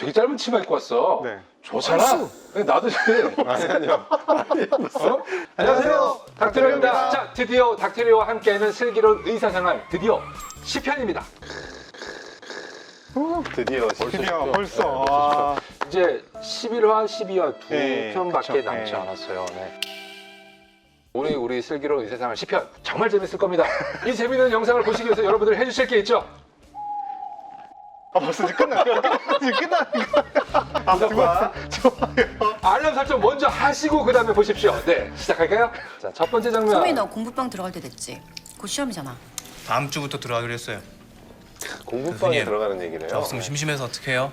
되게 짧은 치마 입고 왔어. 네. 좋잖아. 근데 나도 지금. 아니요. 어? 안녕하세요. 닥터리오입니다. 자, 드디어 닥터리오와 함께하는 슬기로운 의사생활 드디어 10편입니다. 드디어 드디어 벌써. 와. 이제 11화, 12화 두 네, 편밖에 그쵸. 남지 네. 않았어요. 네. 우리 슬기로운 의사생활 10편 정말 재밌을 겁니다. 이 재밌는 영상을 보시기 위해서 여러분들 해주실 게 있죠? 아 벌써 이제 끝나는 거야? 좋아요. 알람 설정 먼저 하시고 그 다음에 보십시오. 네, 시작할까요? 자, 첫 번째 장면. 소민이 너 공부방 들어갈 때 됐지? 곧 시험이잖아. 다음 주부터 들어가기로 했어요. 공부방에 교수님, 들어가는 얘기래요. 저 없으면 심심해서 어떡해요?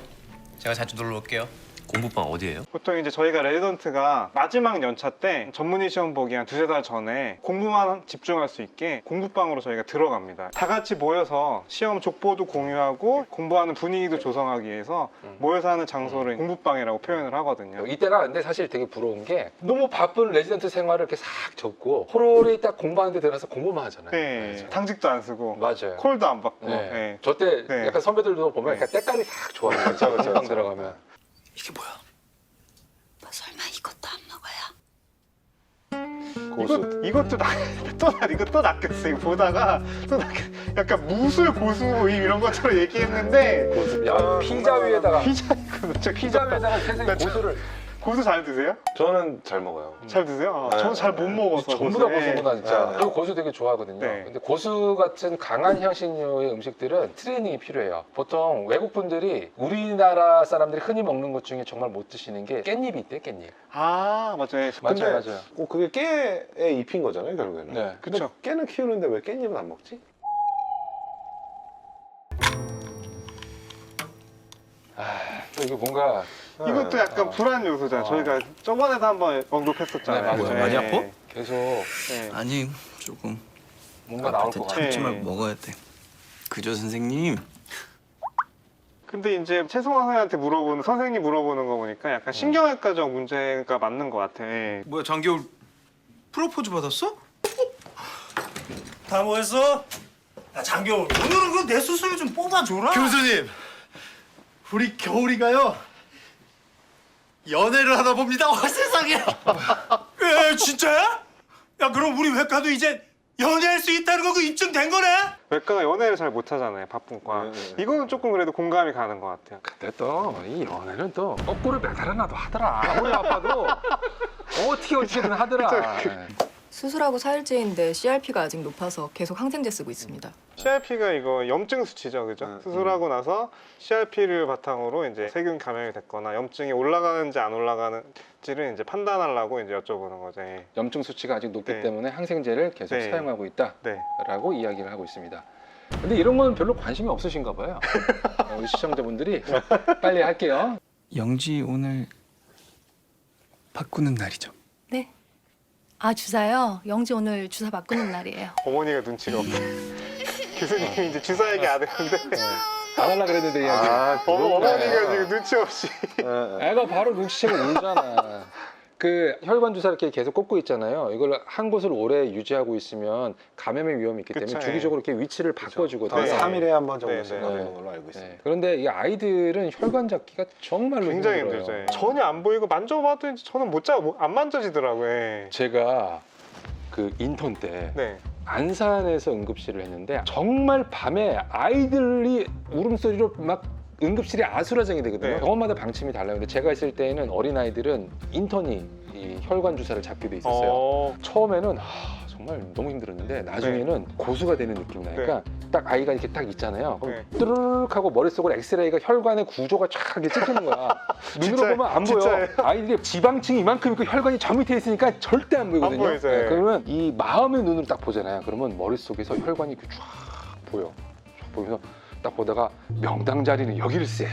제가 자주 놀러 올게요. 공부방 어디예요? 보통 이제 저희가 레지던트가 마지막 연차 때 전문의 시험 보기 한 두세 달 전에 공부만 집중할 수 있게 공부방으로 저희가 들어갑니다. 다 같이 모여서 시험 족보도 공유하고 공부하는 분위기도 조성하기 위해서 모여서 하는 장소를 공부방이라고 표현을 하거든요. 이때가 근데 사실 되게 부러운 게 너무 바쁜 레지던트 생활을 이렇게 싹 접고 호롤이 딱 공부하는 데 들어가서 공부만 하잖아요. 네. 당직도 안 쓰고 맞아요. 콜도 안 받고. 네. 네. 저때 네. 약간 선배들도 보면 약간 때깔이 싹 좋아요. 공부방 들어가면. 이게 뭐야? 뭐 설마 이것도 안 먹어요? 고수. 이것도 이거 또 낚였어요. 보다가 또 약간 무술 고수임 이런 것처럼 얘기했는데 야, 피자 위에다가 피자 피자 위에다가 세상에 고수를 고수 잘 드세요? 저는 잘 먹어요. 잘 드세요? 네. 저는 잘 못 먹어서 전부 다 고수에. 고수구나 진짜. 네. 저 고수 되게 좋아하거든요. 네. 근데 고수 같은 강한 향신료의 음식들은 트레이닝이 필요해요. 보통 외국 분들이 우리나라 사람들이 흔히 먹는 것 중에 정말 못 드시는 게 깻잎이 있대요, 깻잎. 아 맞아요. 근데 맞아요. 그게 깨의 잎인 거잖아요, 결국에는. 네. 근데 그쵸. 깨는 키우는데 왜 깻잎은 안 먹지? 또 이거 뭔가 이것도 약간 불안 요소잖아요. 저희가 저번에도 한번 언급했었잖아요. 네, 맞아요. 많이 아파? 계속 네. 아니 조금 뭔가 나올 것 같아요. 참지 네. 말고 먹어야 돼. 그죠 선생님? 근데 이제 최송화 선생님한테 선생님 물어보는 거 보니까 약간 신경외과적 문제가 맞는 것 같아. 예. 뭐야 장겨울 프로포즈 받았어? 다 모였어? 야 장겨울 오늘은 그 내 수술 좀 뽑아줘라. 교수님, 우리 겨울이가요 연애를 하다 봅니다. 세상에. 에 진짜야? 야 그럼 우리 외과도 이제 연애할 수 있다는 거 그 입증된 거네? 외과가 연애를 잘 못하잖아요. 바쁜 과. 이거는 조금 그래도 공감이 가는 것 같아요. 근데 또 이 연애는 또 거꾸로 매달아놔도 하더라. 아무리 아파도 어떻게든 하더라. 네. 수술하고 4일째인데 CRP가 아직 높아서 계속 항생제 쓰고 있습니다. CRP가 이거 염증 수치죠, 그죠? 수술하고 나서 CRP를 바탕으로 이제 세균 감염이 됐거나 염증이 올라가는지 안 올라가는지를 이제 판단하려고 이제 여쭤보는 거죠. 예. 염증 수치가 아직 높기 네. 때문에 항생제를 계속 네. 사용하고 네. 있다라고 이야기를 하고 있습니다. 근데 이런 건 별로 관심이 없으신가 봐요. 우리 시청자분들이 빨리 할게요. 영지 오늘 바꾸는 날이죠. 네. 아 주사요? 영지 오늘 주사 바꾸는 날이에요. 어머니가 눈치가 없네. 교수님이 이제 주사 얘기 안 했는데 안 하려고 그랬는데 이야기. 어머니가 지금 눈치 없이 애가 바로 눈치채고 울잖아. 그 혈관 주사 이렇게 계속 꽂고 있잖아요. 이걸 한 곳을 오래 유지하고 있으면 감염의 위험이 있기 때문에 그쵸, 주기적으로 이렇게 위치를 바꿔주거든요. 네. 3일에 한 번 네, 정도씩 네. 가는 걸로 알고 있습니다. 네. 그런데 이 아이들은 혈관 잡기가 정말로 굉장히 힘들어요. 힘들죠. 예. 전혀 안 보이고 만져봐도 이제 저는 안 만져지더라고요. 예. 제가 그 인턴 때 네. 안산에서 응급실을 했는데 정말 밤에 아이들이 울음소리로 막 응급실이 아수라장이 되거든요. 네. 병원마다 방침이 달라요. 근데 제가 있을 때에는 어린아이들은 인턴이 이 혈관 주사를 잡게 돼 있었어요. 처음에는 정말 너무 힘들었는데 나중에는 고수가 되는 느낌이 나니까 딱 아이가 이렇게 딱 있잖아요. 그럼 뚜르륵 하고 머릿속으로 엑스레이가 혈관의 구조가 쫙 이렇게 찍히는 거야. 눈으로 진짜- 보면 안 보여. 진짜예요? 아이들이 지방층이 이만큼 있고 혈관이 저 밑에 있으니까 절대 안 보이거든요. 안 보이죠, 예. 그러면 이 마음의 눈으로 딱 보잖아요. 그러면 머릿속에서 혈관이 이렇게 쫙 보여. 쫙 보면서 딱 보다가 명당 자리는 여기일세.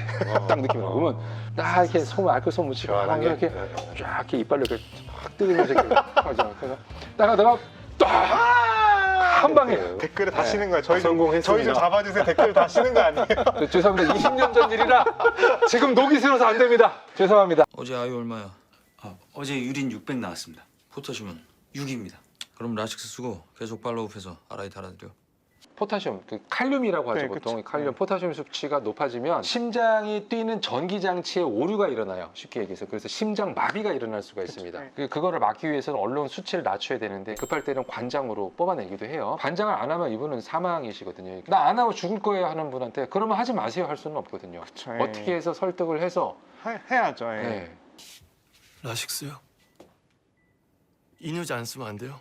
딱 느낌이 나고 그러면 딱 이렇게 알코올 손 묻히고 시원하게. 이렇게 쫙 이렇게 이빨로 이렇게 쫙 뜨면서 이렇게 하잖아. 그래서 딱 하다가 한 방에 댓글을 다시는 거예요. 저희 좀 성공했습니다. 잡아주세요. 댓글 다시는 거 아니에요? 죄송합니다. 20년 전 일이라 지금 녹이 슬어서 안 됩니다. 죄송합니다. 어제 아유 얼마야? 어제 유린 600 나왔습니다. 포타시면 6입니다. 그럼 라식스 쓰고 계속 팔로우해서 RI 달아드려. 포타슘, 그 칼륨이라고 하죠. 네, 보통 그쵸. 칼륨, 포타슘 수치가 높아지면 심장이 뛰는 전기 장치에 오류가 일어나요. 쉽게 얘기해서. 그래서 심장 마비가 일어날 수가 있습니다. 네. 그거를 막기 위해서는 얼른 수치를 낮춰야 되는데 급할 때는 관장으로 뽑아내기도 해요. 관장을 안 하면 이분은 사망이시거든요. 나 안 하고 죽을 거예요 하는 분한테 그러면 하지 마세요 할 수는 없거든요. 그쵸, 예. 어떻게 해서 설득을 해서 해야죠. 예. 네. 라식스요? 이뇨제 안 쓰면 안 돼요?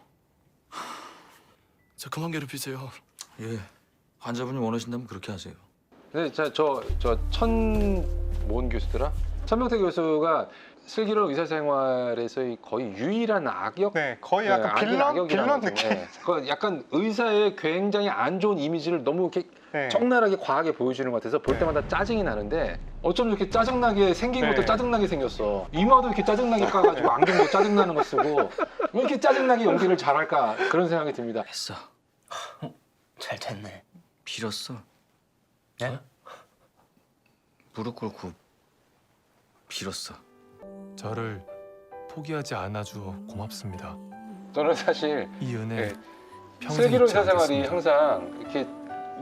저 그만 괴롭히세요. 예. 환자분이 원하신다면 그렇게 하세요. 근데 저 천모은 교수더라? 천명태 교수가 슬기로운 의사생활에서의 거의 유일한 악역? 네, 거의 약간 빌런 느낌. 네. 그 약간 의사의 굉장히 안 좋은 이미지를 너무 이렇게 네. 적나라하게 과하게 보여주는 것 같아서 볼 네. 때마다 짜증이 나는데 어쩜 이렇게 짜증나게 생긴 것도 네. 짜증나게 생겼어. 이마도 이렇게 짜증나게 까가지고 안경도 짜증나는 거 쓰고 왜 이렇게 짜증나게 연기를 잘할까 그런 생각이 듭니다. 했어. 잘 됐네. 빌었어. 네? 무릎 꿇고 빌었어. 저를 포기하지 않아줘 고맙습니다. 저는 사실 이 은혜 네. 평생 슬기로운 잊지 의사생활이 않겠습니다. 항상 이렇게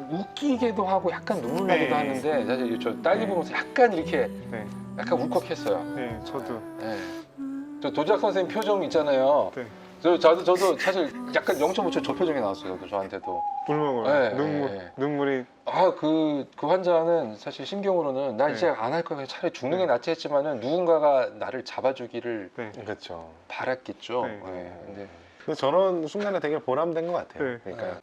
웃기기도 하고 약간 눈물 나기도 네. 하는데 사실 저 딸기 보면서 약간 이렇게 네. 약간 울컥했어요. 네, 저도. 네. 저 도작 선생님 표정 있잖아요. 네. 저도 사실 약간 0.5초 저 표정이 나왔어요. 저한테도. 울먹어요. 네, 네. 눈물이. 그 환자는 사실 심경으로는 나 이제 네. 안 할 거야. 차라리 죽는 게 네. 낫지 했지만은 누군가가 나를 잡아주기를 네. 그렇죠. 바랐겠죠. 네. 네. 근데 근데 저런 순간에 되게 보람된 것 같아요. 네. 그러니까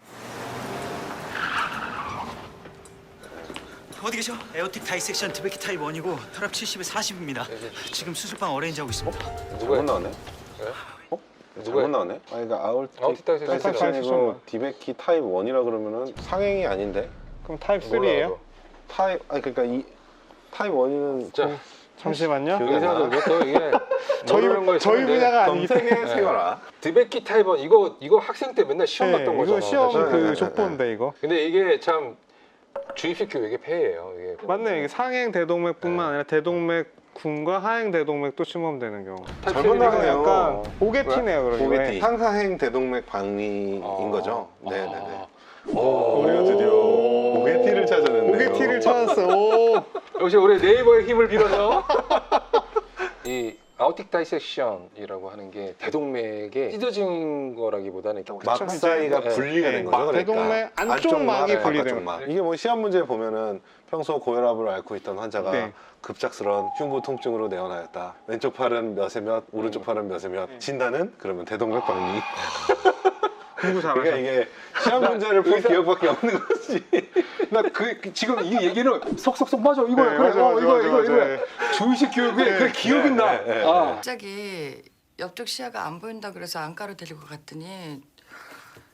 어디 계셔? 에어틱 다이섹션 드베키 타입 1이고 혈압 70에 40입니다. 지금 수술방 어레인지 하고 있습니다. 잘못 나왔네. 누가 잘못 나왔네. 아니 그러니까 아웃틱 다이섹션 다이섹션이고 디베키 타입 1이라 그러면은 상행이 아닌데. 그럼 타입 3예요? 타입 아니 그러니까 이 타입 1은 자, 잠시만요. 기억이 안 나. 의사도 이게 모르는 거 저희 있었는데 분야가 아니기 검색에 때문에. 세워라. 드베키 타입은 이거 학생 때 맨날 시험 봤던 거잖아. 이거 시험 사실. 그 네. 족보인데 이거. 근데 이게 참 주입식 교육의 폐해예요. 이게 맞네. 이게 상행 대동맥뿐만 아니라 대동맥군과 하행 대동맥도 침범되는 경우. 잘못 이거 나왔네요. 약간 보게티네요, 그러면. 보게티. 상사행 대동맥 박리인 거죠. 네네네. 오, 우리가 드디어 보게티를 찾아냈네요. 보게티를 찾았어. 오. 역시 우리 네이버의 힘을 빌어서 이 아우틱 다이섹션이라고 하는 게 대동맥에 찢어진 거라기보다는 이렇게 막 사이가 네. 분리가 된 거죠. 그러니까. 대동맥 안쪽 막이 분리된 바깥쪽 막. 이게 뭐 시험 문제 보면은 평소 고혈압을 앓고 있던 환자가 네. 급작스러운 흉부 통증으로 내원하였다. 왼쪽 팔은 몇에 몇, 오른쪽 팔은 몇에 몇. 진단은 그러면 대동맥 박리. 공부 그러니까 잘하셨어. 이게 시험 문제를 볼 기억밖에 없는 거지. 나 지금 이 얘기는 속속속 맞아 이거야. 네, 그래. 맞아, 맞아, 맞아, 맞아. 이거야. 주의식 교육에 그 기억이 나. 네, 네, 아. 갑자기 옆쪽 시야가 안 보인다 그래서 안과로 데리고 갔더니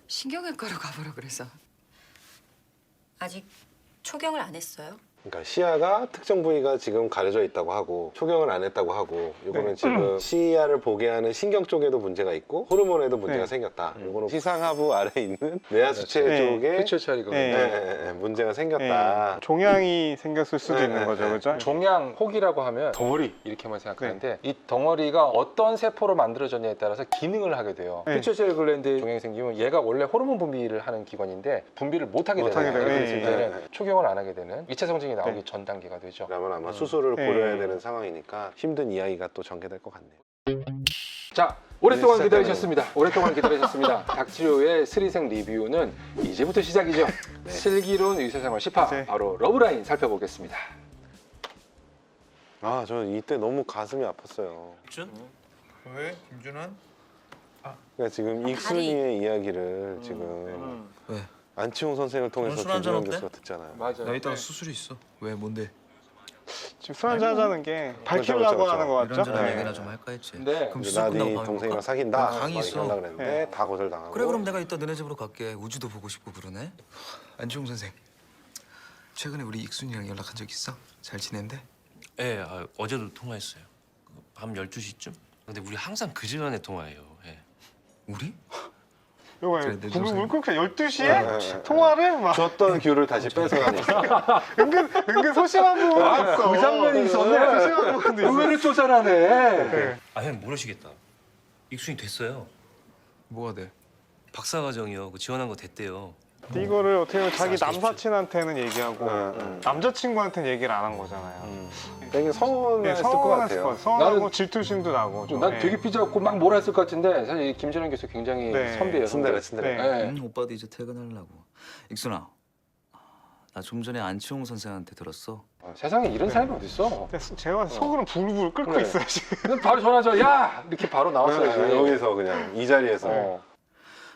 신경외과로 가보라 그래서. 아직 초경을 안 했어요? 그러니까 시야가 특정 부위가 지금 가려져 있다고 하고 초경을 안 했다고 하고 요거는 네. 지금 시야를 보게 하는 신경 쪽에도 문제가 있고 호르몬에도 문제가 네. 생겼다. 요거는 시상하부 아래 있는 뇌하수체 네. 쪽에 피추어차리거든요. 네. 문제가 생겼다. 종양이 생겼을 수도 네, 있는 네, 거죠, 네. 그죠? 종양 혹이라고 하면 덩어리 이렇게만 생각하는데 이 덩어리가 어떤 세포로 만들어졌냐에 따라서 기능을 하게 돼요. 네. 피추어차리 글랜드에 종양이 생기면 얘가 원래 호르몬 분비를 하는 기관인데 분비를 못 하게 못 하게 되잖아요. 돼요. 그래서 네. 이제는 네. 초경을 안 하게 되는 2차 성징이 나오기 네. 전 단계가 되죠. 그러면 아마 수술을 네. 고려해야 되는 상황이니까 힘든 이야기가 또 전개될 것 같네요. 자, 오랫동안 네, 기다리셨습니다. 오랫동안 기다리셨습니다. 닥치료의 스리생 리뷰는 이제부터 시작이죠. 슬기로운 의사생활 10화 네. 바로 러브라인 살펴보겠습니다. 아, 저 이때 너무 가슴이 아팠어요. 준? 왜? 김준환? 그러니까 지금 익순이의 이야기를 지금 왜? 안치홍 선생을 통해서 오늘 술 한잔 김준환 어때? 교수가 듣잖아요. 맞아요. 나 이따가 수술이 있어. 왜 뭔데? 지금 술 한잔 하자는 게 그렇죠, 밝히려고 그렇죠. 하는 거 같죠? 이런저런 네. 얘기나 좀 할까 했지. 네. 그럼 이제 수술 나 끝나고 네 밥 동생이랑 먹을까? 사귄다. 나 강의 막 있어. 이러려고 그랬는데 네. 다 거절당하고. 그래 그럼 내가 이따 너네 집으로 갈게. 우주도 보고 싶고 그러네. 안치홍 선생. 최근에 우리 익순이랑 연락한 적 있어? 잘 지낸대? 예, 어제도 통화했어요. 밤 12시쯤? 근데 우리 항상 그 시간에 통화해요. 예. 우리? 이거 그래, 내 구글 조선. 울컥해 12시에 네. 통화를 막 줬던 귤을 다시 뺏어가니까. 은근 소심한 부분이 있어. 그 장면이 있었네. 소심한 부분도 있어. 의외로 쫓아나네. 네. 아, 형 모르시겠다. 익순이 됐어요. 뭐가 돼? 박사과정이요. 그 지원한 거 됐대요. 이거를 어떻게 보면 자기 말씀하십시오. 남사친한테는 얘기하고 남자친구한테는 얘기를 안 한 거잖아요. 되게 서운했을 것 서운했을 같아요. 것 같아요. 서운하고 나는- 질투심도 나고. 좀. 난 네. 되게 삐져갖고 막 뭐라 했을 것 같은데 사실 이 김진환 교수 굉장히 네. 선배예요. 선배. 순대래. 네. 오빠도 이제 퇴근하려고. 익순아, 나 좀 전에 안치홍 선생한테 들었어. 세상에 이런 사람이 어딨어? 근데 제가 속으로 부글부글 끓고 그래. 있어요 지금. 그냥 바로 전화줘. 야! 이렇게 바로 나왔어야지. 네, 여기서 그냥 이 자리에서 어.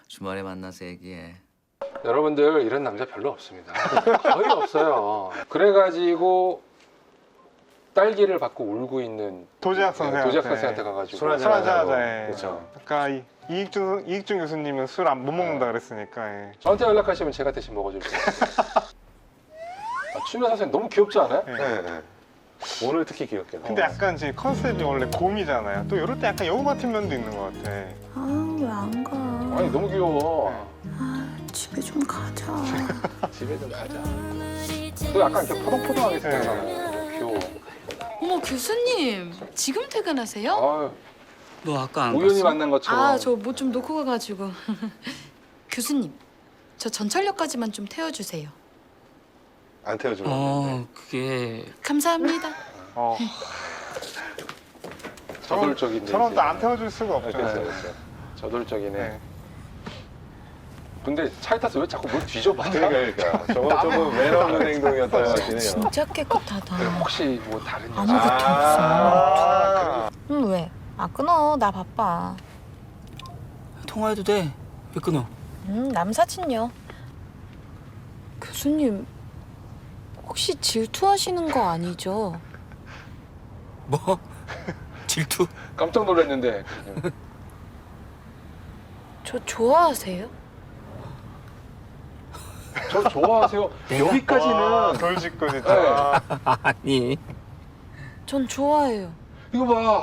주말에 만나서 얘기해. 여러분들 이런 남자 별로 없습니다. 거의 없어요. 그래가지고 딸기를 받고 울고 있는 도지학 선생한테. 도지학 선생한테 가가지고 술 술 한잔 하자고. 하자. 그렇죠. 아까 이익준 교수님은 술 못 먹는다 그랬으니까. 예. 저한테 연락하시면 제가 대신 먹어줄게요. 추미애 선생님 너무 귀엽지 않아요? 예. 네, 네. 오늘 특히 기억해. 근데 약간 지금 컨셉이 원래 곰이잖아요. 또 이럴 때 약간 여우 같은 면도 있는 것 같아. 아, 왜 안 가? 아니 너무 귀여워. 집에 좀 가자. 집에 좀 가자. 또 약간 이렇게 포동포동하게 생겼잖아요. 귀여워. 어머, 교수님. 지금 퇴근하세요? 아유, 너 아까 안 우연히 갔어? 만난 것처럼. 아, 저 뭐 좀 놓고 가가지고. 교수님, 저 전철역까지만 좀 태워주세요. 안 태워주면 그게 감사합니다. 어. 저돌적인데. 저런 이제. 또 안 태워줄 수가 그렇죠, 없잖아요. 그렇죠. 저돌적이네. 네. 근데 차에 타서 왜 자꾸 뭘 뒤져봐? 그러니까 저건 조금 매너 없는 행동이었던 것 같긴 해요. 진짜 깨끗하다. 혹시 뭐 다른 여자? 아무것도 아, 응, 왜? 아, 끊어. 나 바빠. 통화해도 돼. 왜 끊어? 남사친요. 교수님, 혹시 질투하시는 거 아니죠? 뭐? 질투? 깜짝 놀랐는데. 저 좋아하세요? 저 좋아하세요. 여기까지는 돌직구 진짜. 아니. 전 좋아해요. 이거 봐.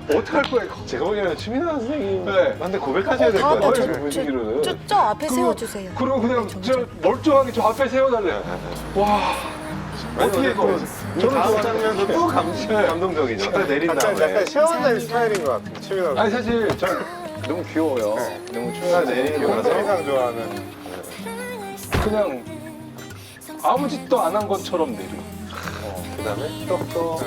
어떡할 거야 이거? 제가 보기에는 추민아 선생님 네. 한테 고백하셔야 될 것 다음에 같아요. 저- 그 분위기로는. 저 앞에 세워주세요. 그리고 그냥 네, 저 멀쩡하게 저 앞에 세워달래. 와. 어떻게 이거? 저 다음 장면도 또 감동적이죠. 딱 내린 약간 다음에 시원한 스타일인 것 같아요. 추민아 아니 사실 저 너무 귀여워요. 너무 딱 추워. 내리고 나서 세상 좋아하는. 그냥 아무 짓도 안 한 것처럼 내려. 그다음에 똑똑.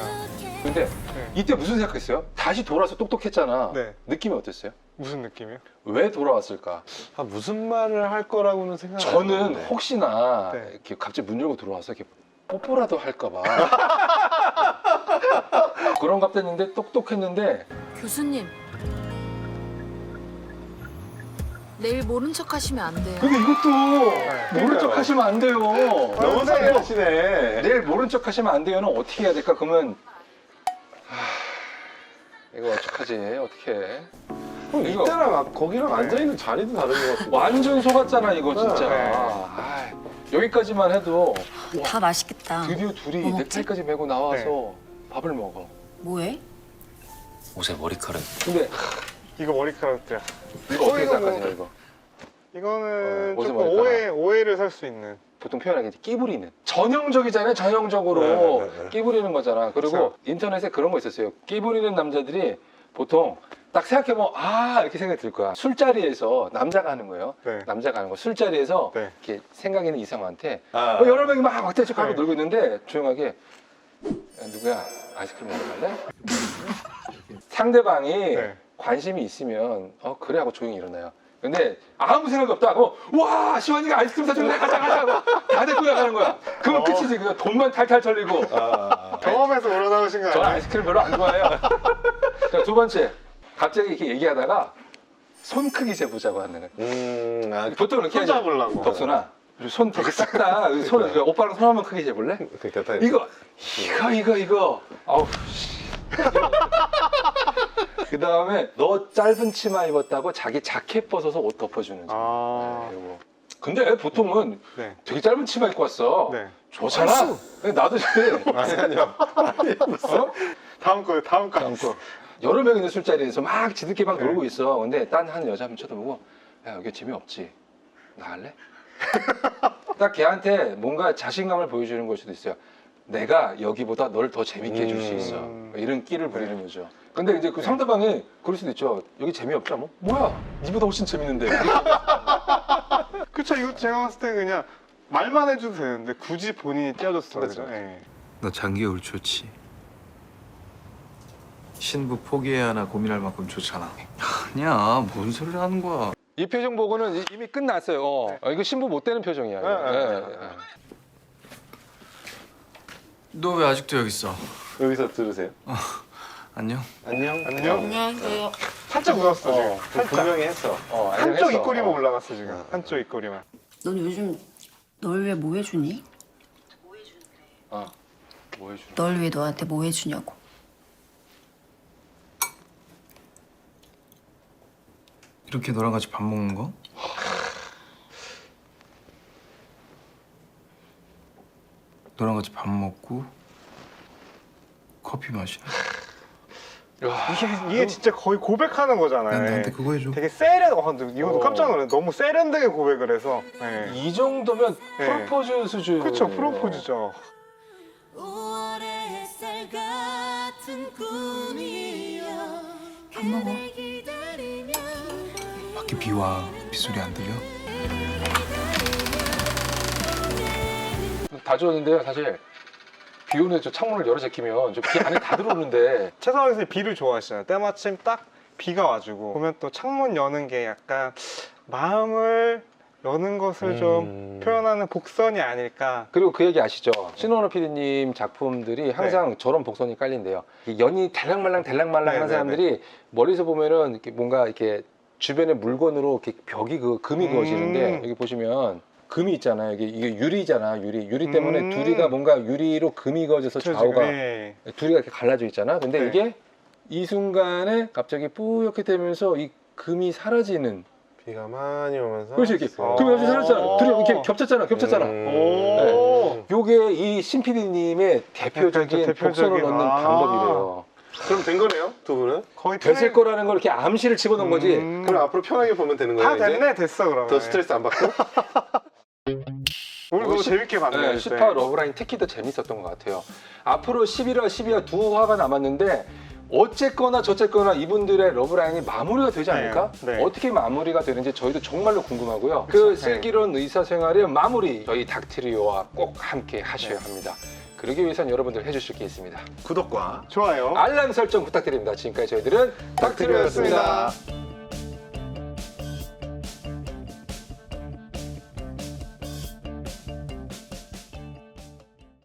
근데 이때 무슨 생각했어요? 다시 돌아서 똑똑했잖아. 네. 느낌이 어땠어요? 무슨 느낌이요? 왜 돌아왔을까? 아, 무슨 말을 할 거라고는 생각. 저는 혹시나 네. 이렇게 갑자기 문 열고 들어와서 이렇게 뽀뽀라도 할까봐 그런 것 같았는데 똑똑했는데 교수님, 내일 모른 척 하시면 안 돼요. 근데 이것도 모른 척 하시면 안 돼요. 너무 상냥하시네. 내일 모른 척 하시면 안 돼요는 어떻게 해야 될까? 그러면 이거 어떡하지? 어떻게 해? 이거 이때랑 거기랑 앉아 있는 자리도 다른 것 같고. 완전 속았잖아 이거 진짜. 네. 아이, 여기까지만 해도 다 맛있겠다. 드디어 둘이 뭐 먹지? 넥타이까지 메고 나와서 밥을 먹어. 뭐해? 옷에 머리카락. 근데 이거 머리카락들. 이거 어떻게 이거 생각하세요 뭐- 이거? 이거는 옷에 조금 머리카락. 오해를 살 수 있는. 보통 표현하기 끼부리는 전형적이잖아요. 전형적으로 네. 끼부리는 거잖아. 그리고 그렇죠. 인터넷에 그런 거 있었어요. 끼부리는 남자들이 보통 딱 생각해보면 아 이렇게 생각이 들 거야. 술자리에서 남자가 하는 거예요. 네. 남자가 하는 거. 술자리에서 네. 이렇게 생각 있는 이성한테 아. 여러 명이 막 막대척하고 네. 놀고 있는데 조용하게 야, 누구야 아이스크림 먹으러 갈래? 상대방이 네. 관심이 있으면 그래 하고 조용히 일어나요. 근데 아무 생각이 없다 하고 와 시환이가 아이스크림 사줄래? 가자 하고 다 데리고 나가는 거야. 그러면 끝이지. 그냥 돈만 탈탈 털리고. 경험에서 우러나오신 거 저는 아니에요? 아이스크림 별로 안 좋아해요. 자, 두 번째 갑자기 이렇게 얘기하다가 손 크기 재보자고 하는 거예요. 아, 보통 이렇게 손 하죠. 잡으려고. 덕순아 손 되게 작다. 손 오빠랑 손 한번 크게 재볼래? 그러니까 이거 아우 씨. 그 다음에 너 짧은 치마 입었다고 자기 자켓 벗어서 옷 덮어주는 거. 아. 이거. 근데 보통은 네. 되게 짧은 치마 입고 왔어. 네. 좋잖아. 나도 이제 아니요. 어? 다음 거요. 다음 거. 다음 거. 여러 명 있는 술자리에서 막 지들끼리 막 놀고 있어. 근데 딴 한 여자 한 번 쳐다보고 야 여기 재미없지. 나 할래? 딱 걔한테 뭔가 자신감을 보여주는 걸 수도 있어요. 내가 여기보다 널 더 재밌게 해줄 수 있어. 이런 끼를 부리는 거죠. 근데 이제 그 상대방이 그럴 수도 있죠. 여기 재미없자 뭐? 뭐야? 니보다 훨씬 재밌는데. 그쵸, 이거 제가 봤을 때 그냥 말만 해줘도 되는데 굳이 본인이 띄워줬어요. 그렇죠. 그죠? 예. 너 장기호흡 좋지? 신부 포기해야 하나 고민할 만큼 좋잖아. 아니야, 뭔 소리를 하는 거야. 이 표정 보고는 이미 끝났어요. 이거 신부 못 되는 표정이야. 너 왜 아직도 여기 있어? 여기서 들으세요. 안녕. 안녕. 안녕? 안녕하세요. 살짝 울었어, 지금. 분명히 했어. 한쪽 입꼬리만 올라갔어, 지금. 한쪽 입꼬리만. 넌 요즘 널 왜 뭐 해주니? 뭐 해주는 널 왜 너한테 뭐 해주냐고. 이렇게 너랑 같이 밥 먹는 거? 너랑 같이 밥 먹고 커피 마시는. 이게 진짜 거의 고백하는 거잖아요. 난 예. 나한테 그거 해줘. 되게 근데 이것도 깜짝 놀랐네. 너무 세련되게 고백을 해서. 예. 이 정도면 네. 프로포즈 수준. 그쵸, 프로포즈죠. 밥 먹어. 밖에 비와. 빗소리 안 들려? 다 좋았는데요, 사실. 비 오는 저 창문을 열어 제끼면 저 비 안에 다 들어오는데 최성원 선생님 비를 좋아하시잖아요. 때마침 딱 비가 와주고 보면 또 창문 여는 게 약간 마음을 여는 것을 좀 표현하는 복선이 아닐까. 그리고 그 얘기 아시죠? 신원호 PD님 작품들이 항상 저런 복선이 깔린대요. 이 연이 달랑말랑 하는 사람들이 멀리서 보면은 이렇게 뭔가 이렇게 주변에 물건으로 이렇게 벽이 금이 그어지는데 여기 보시면 금이 있잖아요. 이게 유리잖아. 유리 때문에 둘이가 뭔가 유리로 금이 그어져서 좌우가 네. 둘이가 이렇게 갈라져 있잖아. 근데 네. 이게 이 순간에 갑자기 뿌옇게 되면서 이 금이 사라지는. 비가 많이 오면서. 그렇지, 이렇게 금이 갑자기 사라졌잖아. 둘이 이렇게 겹쳤잖아. 오. 요게 이 신PD님의 대표적인 약간 복선을 넣는 방법이래요. 그럼 된 거네요, 두 분은? 거의 됐을 거라는 걸 이렇게 암시를 집어넣은 거지. 그럼 앞으로 편하게 보면 되는 거예요, 다 이제? 됐네, 됐어 그러면. 더 스트레스 안 받고? 오늘 너무 재밌게 봤네요. 네, 슈퍼 러브라인 특히 더 재밌었던 것 같아요. 앞으로 11화, 12화 두 화가 남았는데 어쨌거나 저쨌거나 이분들의 러브라인이 마무리가 되지 않을까? 네. 어떻게 마무리가 되는지 저희도 정말로 궁금하고요. 그 슬기로운 의사생활의 마무리 저희 닥트리오와 꼭 함께 하셔야 합니다. 그러기 위해선 여러분들 해주실 게 있습니다. 구독과 좋아요. 알람 설정 부탁드립니다. 지금까지 저희들은 닥트리오였습니다.